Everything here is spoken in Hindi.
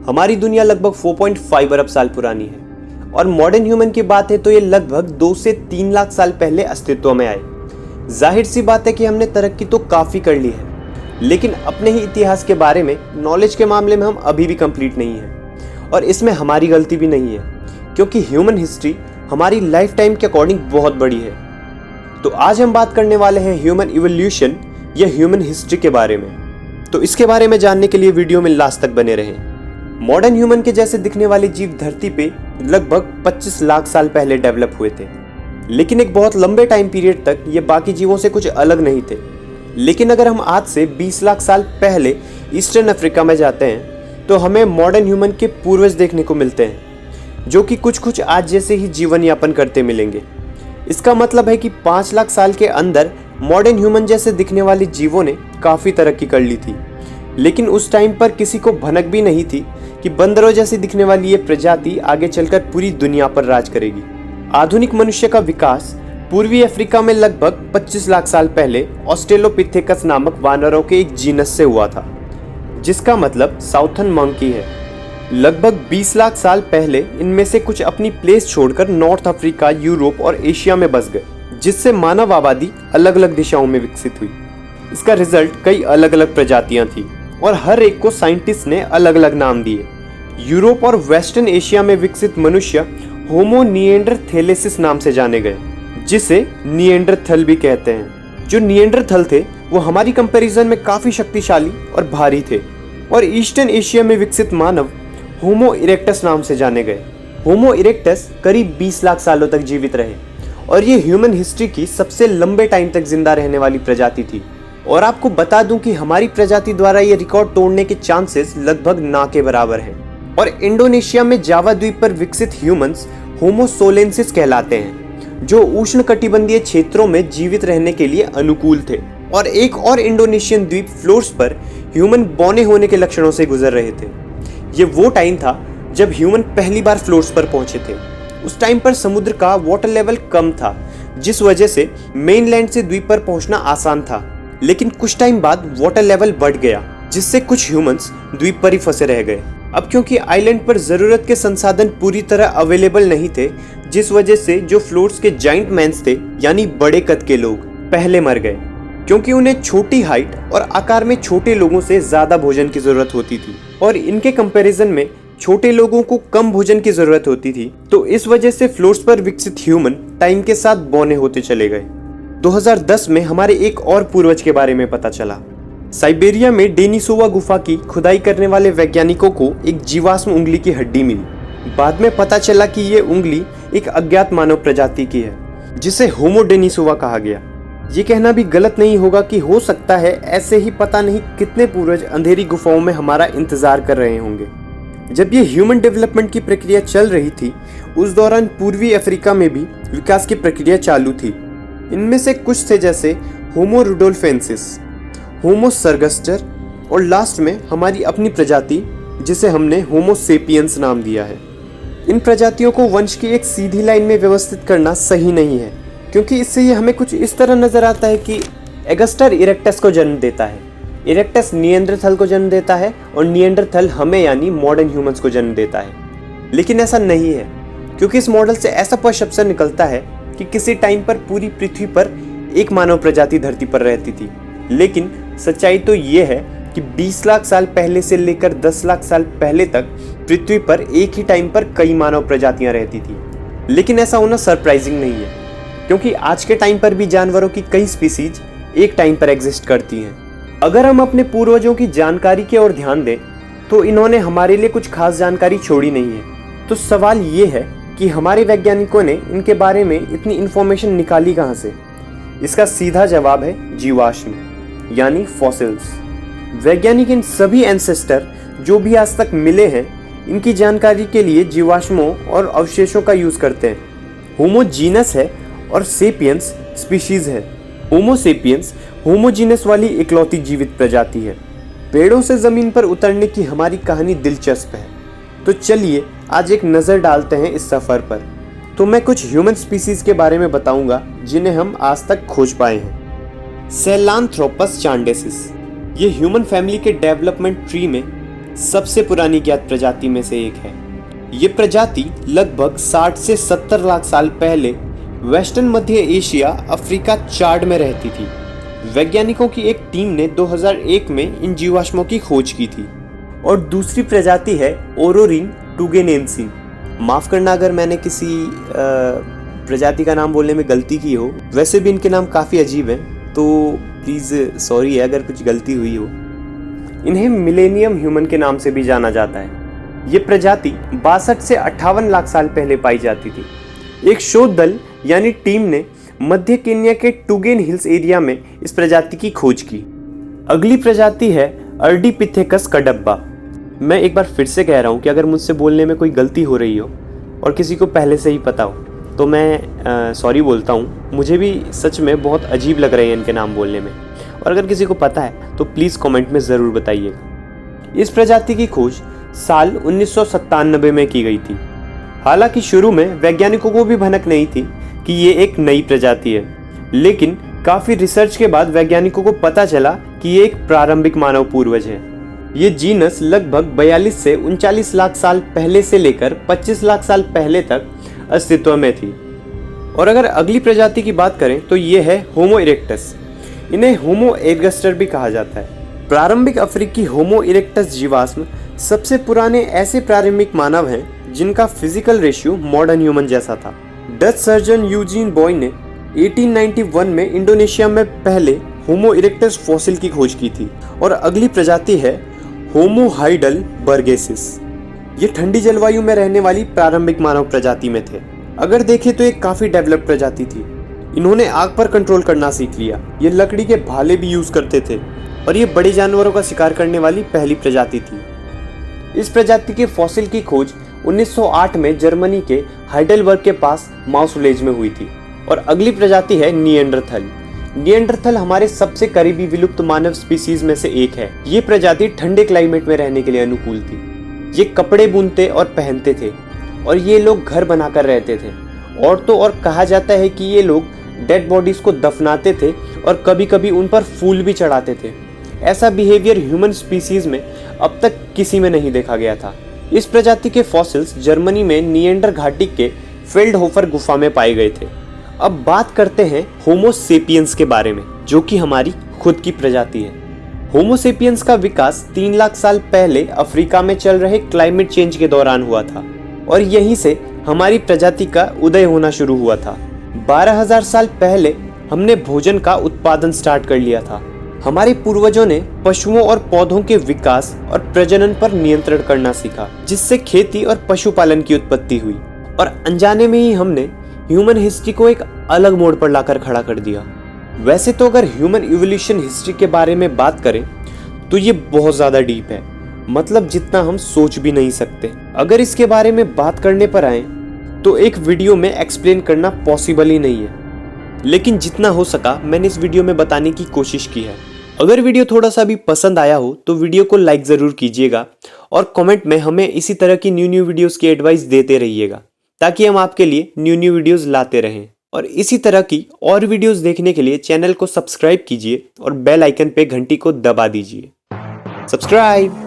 हमारी दुनिया लगभग 4.5 अरब साल पुरानी है और मॉडर्न ह्यूमन की बात है तो ये लगभग 2 से 3 लाख साल पहले अस्तित्व में आए। जाहिर सी बात है कि हमने तरक्की तो काफ़ी कर ली है, लेकिन अपने ही इतिहास के बारे में नॉलेज के मामले में हम अभी भी कंप्लीट नहीं हैं। और इसमें हमारी गलती भी नहीं है, क्योंकि ह्यूमन हिस्ट्री हमारी लाइफ टाइम के अकॉर्डिंग बहुत बड़ी है। तो आज हम बात करने वाले हैं ह्यूमन इवोल्यूशन या ह्यूमन हिस्ट्री के बारे में। तो इसके बारे में जानने के लिए वीडियो में लास्ट तक बने रहें। मॉडर्न ह्यूमन के जैसे दिखने वाले जीव धरती पे लगभग 25 लाख साल पहले डेवलप हुए थे, लेकिन एक बहुत लंबे टाइम पीरियड तक ये बाकी जीवों से कुछ अलग नहीं थे। लेकिन अगर हम आज से 20 लाख साल पहले ईस्टर्न अफ्रीका में जाते हैं तो हमें मॉडर्न ह्यूमन के पूर्वज देखने को मिलते हैं, जो कि कुछ आज जैसे ही जीवन यापन करते मिलेंगे। इसका मतलब है कि 5 लाख साल के अंदर मॉडर्न ह्यूमन जैसे दिखने वाले जीवों ने काफ़ी तरक्की कर ली थी। लेकिन उस टाइम पर किसी को भनक भी नहीं थी कि बंदरों जैसी दिखने वाली ये प्रजाति आगे चलकर पूरी दुनिया पर राज करेगी। आधुनिक मनुष्य का विकास पूर्वी अफ्रीका में लगभग 25 लाख साल पहले ऑस्ट्रेलोपिथेकस नामक वानरों के एक जीनस से हुआ था, जिसका मतलब साउथर्न मंकी है। लगभग 20 लाख साल पहले इनमें से कुछ अपनी प्लेस छोड़कर नॉर्थ अफ्रीका, यूरोप और एशिया में बस गए, जिससे मानव आबादी अलग अलग दिशाओं में विकसित हुई। इसका रिजल्ट कई अलग अलग प्रजातियां थी और हर एक को साइंटिस्ट ने अलग अलग नाम दिए। यूरोप और वेस्टर्न एशिया में विकसित मनुष्य होमो निएंडरथैलेसिस नाम से जाने गए, जिसे निएंडरथल भी कहते हैं। जो निएंडरथल थे वो हमारी कंपैरिजन में काफी शक्तिशाली और भारी थे। और ईस्टर्न एशिया में विकसित मानव होमो इरेक्टस नाम से जाने गए। होमो इरेक्टस करीब 20 लाख सालों तक जीवित रहे और ये ह्यूमन हिस्ट्री की सबसे लंबे टाइम तक जिंदा रहने वाली प्रजाति थी। और आपको बता दूं कि हमारी प्रजाति द्वारा ये रिकॉर्ड तोड़ने के चांसेस लगभग ना के बराबर हैं। और इंडोनेशिया में जावा द्वीप पर विकसित ह्यूमंस होमो सोलेंसिस कहलाते हैं, जो उष्णकटिबंधीय क्षेत्रों में जीवित रहने के लिए अनुकूल थे। और एक और इंडोनेशियन द्वीप फ्लोर्स पर ह्यूमन बौने होने के लक्षणों से गुजर रहे थे। ये वो टाइम था जब ह्यूमन पहली बार फ्लोर्स पर पहुंचे थे। उस टाइम पर समुद्र का वाटर लेवल कम था, जिस वजह से मेनलैंड से द्वीप पर पहुंचना आसान था। लेकिन कुछ टाइम बाद वाटर लेवल बढ़ गया, जिससे कुछ ह्यूमंस द्वीप पर ही फंसे रह गए। अब क्योंकि आइलैंड पर जरूरत के संसाधन पूरी तरह अवेलेबल नहीं थे, जिस वजह से जो फ्लोर्स के जाइंट मैन्स थे, यानी बड़े कद के लोग, पहले मर गए, क्योंकि उन्हें छोटी हाइट और आकार में छोटे लोगों से ज्यादा भोजन की जरूरत होती थी और इनके कंपैरिजन में छोटे लोगों को कम भोजन की जरूरत होती थी। तो इस वजह से फ्लोर्स पर विकसित ह्यूमन टाइम के साथ बौने होते चले गए। 2010 में हमारे एक और पूर्वज के बारे में पता चला। साइबेरिया में डेनिसोवा गुफा की खुदाई करने वाले वैज्ञानिकों को एक जीवाश्म उंगली की हड्डी मिली। बाद में पता चला कि ये उंगली एक अज्ञात मानव प्रजाति की है, जिसे होमो डेनिसोवा कहा गया। ये कहना भी गलत नहीं होगा कि हो सकता है ऐसे ही पता नहीं कितने पूर्वज अंधेरी गुफाओं में हमारा इंतजार कर रहे होंगे। जब ये ह्यूमन डेवलपमेंट की प्रक्रिया चल रही थी, उस दौरान पूर्वी अफ्रीका में भी विकास की प्रक्रिया चालू थी। इनमें से कुछ थे जैसे होमो रुडोल्फेंसिस, होमो सरगस्टर और लास्ट में हमारी अपनी प्रजाति, जिसे हमने होमो सेपियंस नाम दिया है। इन प्रजातियों को वंश की एक सीधी लाइन में व्यवस्थित करना सही नहीं है, क्योंकि इससे ये हमें कुछ इस तरह नजर आता है कि एगस्टर इरेक्टस को जन्म देता है, इरेक्टस निएंडरथल को जन्म देता है और निएंडरथल हमें यानी मॉडर्न ह्यूमंस को जन्म देता है। लेकिन ऐसा नहीं है, क्योंकि इस मॉडल से ऐसा परसेप्शन निकलता है कि किसी टाइम पर पूरी पृथ्वी पर एक मानव प्रजाति धरती पर रहती थी। लेकिन सच्चाई तो ये है कि 20 लाख साल पहले से लेकर 10 लाख साल पहले तक पृथ्वी पर एक ही टाइम पर कई मानव प्रजातियां रहती थी। लेकिन ऐसा होना सरप्राइजिंग नहीं है, क्योंकि आज के टाइम पर भी जानवरों की कई स्पीसीज एक टाइम पर एग्जिस्ट करती हैं। अगर हम अपने पूर्वजों की जानकारी की ओर ध्यान दें तो इन्होंने हमारे लिए कुछ खास जानकारी छोड़ी नहीं है। तो सवाल ये है कि हमारे वैज्ञानिकों ने इनके बारे में इतनी इंफॉर्मेशन निकाली कहाँ से? इसका सीधा जवाब है जीवाश्म, यानी फॉसिल्स। वैज्ञानिक इन सभी एंसेस्टर जो भी आज तक मिले हैं, इनकी जानकारी के लिए जीवाश्मों और अवशेषों का यूज करते हैं। होमो जीनस है और सेपियंस स्पीशीज है। होमो सेपियंस होमोजीनस वाली इकलौती जीवित प्रजाति है। पेड़ों से जमीन पर उतरने की हमारी कहानी दिलचस्प है, तो चलिए आज एक नज़र डालते हैं इस सफ़र पर। तो मैं कुछ ह्यूमन स्पीसीज के बारे में बताऊंगा जिन्हें हम आज तक खोज पाए हैं। सेलांथ्रोपस चांडेसिस, ये ह्यूमन फैमिली के डेवलपमेंट ट्री में सबसे पुरानी ज्ञात प्रजाति में से एक है। ये प्रजाति लगभग 60 से 70 लाख साल पहले वेस्टर्न मध्य एशिया, अफ्रीका चाड में रहती थी। वैज्ञानिकों की एक टीम ने 2001 में इन जीवाश्मों की खोज की थी। और दूसरी प्रजाति है ओरोरिन टुगेनेंसी। माफ करना अगर मैंने किसी प्रजाति का नाम बोलने में गलती की हो, वैसे भी इनके नाम काफ़ी अजीब हैं, तो प्लीज़ सॉरी है अगर कुछ गलती हुई हो। इन्हें मिलेनियम ह्यूमन के नाम से भी जाना जाता है। ये प्रजाति 62 से 58 लाख साल पहले पाई जाती थी। एक शोध दल यानी टीम ने मध्य केन्या के टुगेन हिल्स एरिया में इस प्रजाति की खोज की। अगली प्रजाति है अर्डीपिथेकस कडब्बा। मैं एक बार फिर से कह रहा हूँ कि अगर मुझसे बोलने में कोई गलती हो रही हो और किसी को पहले से ही पता हो तो मैं सॉरी बोलता हूँ। मुझे भी सच में बहुत अजीब लग रहे हैं इनके नाम बोलने में, और अगर किसी को पता है तो प्लीज़ कमेंट में ज़रूर बताइएगा। इस प्रजाति की खोज साल 1997 में की गई थी। हालांकि शुरू में वैज्ञानिकों को भी भनक नहीं थी कि ये एक नई प्रजाति है, लेकिन काफ़ी रिसर्च के बाद वैज्ञानिकों को पता चला कि ये एक प्रारंभिक मानव पूर्वज है। ये जीनस लगभग 42 से 39 लाख साल पहले से लेकर 25 लाख साल पहले तक अस्तित्व में थी। और अगर अगली प्रजाति की बात करें तो ये है होमो इरेक्टस। इन्हें होमो एर्गस्टर भी कहा जाता है। प्रारंभिक अफ्रीकी होमो इरेक्टस जीवाश्म सबसे पुराने ऐसे प्रारंभिक मानव हैं जिनका फिजिकल रेशियो मॉडर्न ह्यूमन जैसा था। डच सर्जन यूजीन बॉय ने 1891 में इंडोनेशिया में पहले होमो इरेक्टस फॉसिल की खोज की थी। और अगली प्रजाति है होमो हाइडलबर्गेसिस। ये ठंडी जलवायु में रहने वाली प्रारंभिक मानव प्रजाति में थे। अगर देखें तो एक काफी डेवलप प्रजाति थी। इन्होंने आग पर कंट्रोल करना सीख लिया। ये लकड़ी के भाले भी यूज करते थे और ये बड़े जानवरों का शिकार करने वाली पहली प्रजाति थी। इस प्रजाति के फॉसिल की खोज 1908 में जर्मनी के हाइडेलबर्ग के पास माउस विलेज में हुई थी। और अगली प्रजाति है निएंडरथल। निएंडरथल हमारे सबसे करीबी विलुप्त मानव स्पीसीज में से एक है। ये प्रजाति ठंडे क्लाइमेट में रहने के लिए अनुकूल थी। ये कपड़े बुनते और पहनते थे और ये लोग घर बनाकर रहते थे। और तो और कहा जाता है कि ये लोग डेड बॉडीज को दफनाते थे और कभी कभी उन पर फूल भी चढ़ाते थे। ऐसा बिहेवियर ह्यूमन स्पीसीज में अब तक किसी में नहीं देखा गया था। इस प्रजाति के फॉसिल्स जर्मनी में निएंडर घाटी के फेल्डहोफर गुफा में पाए गए थे। अब बात करते हैं होमो सेपियंस के बारे में, जो कि हमारी खुद की प्रजाति है। होमो सेपियंस का विकास 3 लाख साल पहले अफ्रीका में चल रहे क्लाइमेट चेंज के दौरान हुआ था और यहीं से हमारी प्रजाति का उदय होना शुरू हुआ था। 12,000 साल पहले हमने भोजन का उत्पादन स्टार्ट कर लिया था। हमारे पूर्वजों ने पशुओं और पौधों के विकास और प्रजनन पर नियंत्रण करना सीखा, जिससे खेती और पशुपालन की उत्पत्ति हुई। और अनजाने में ही हमने ह्यूमन हिस्ट्री को एक अलग मोड़ पर लाकर खड़ा कर दिया। वैसे तो अगर ह्यूमन इवोल्यूशन हिस्ट्री के बारे में बात करें तो ये बहुत ज़्यादा डीप है, मतलब जितना हम सोच भी नहीं सकते। अगर इसके बारे में बात करने पर आए तो एक वीडियो में एक्सप्लेन करना पॉसिबल ही नहीं है, लेकिन जितना हो सका मैंने इस वीडियो में बताने की कोशिश की है। अगर वीडियो थोड़ा सा भी पसंद आया हो तो वीडियो को लाइक ज़रूर कीजिएगा और कमेंट में हमें इसी तरह की न्यू वीडियोस की एडवाइस देते रहिएगा, ताकि हम आपके लिए न्यू वीडियोस लाते रहें। और इसी तरह की और वीडियोस देखने के लिए चैनल को सब्सक्राइब कीजिए और बेल आइकन पे घंटी को दबा दीजिए। सब्सक्राइब।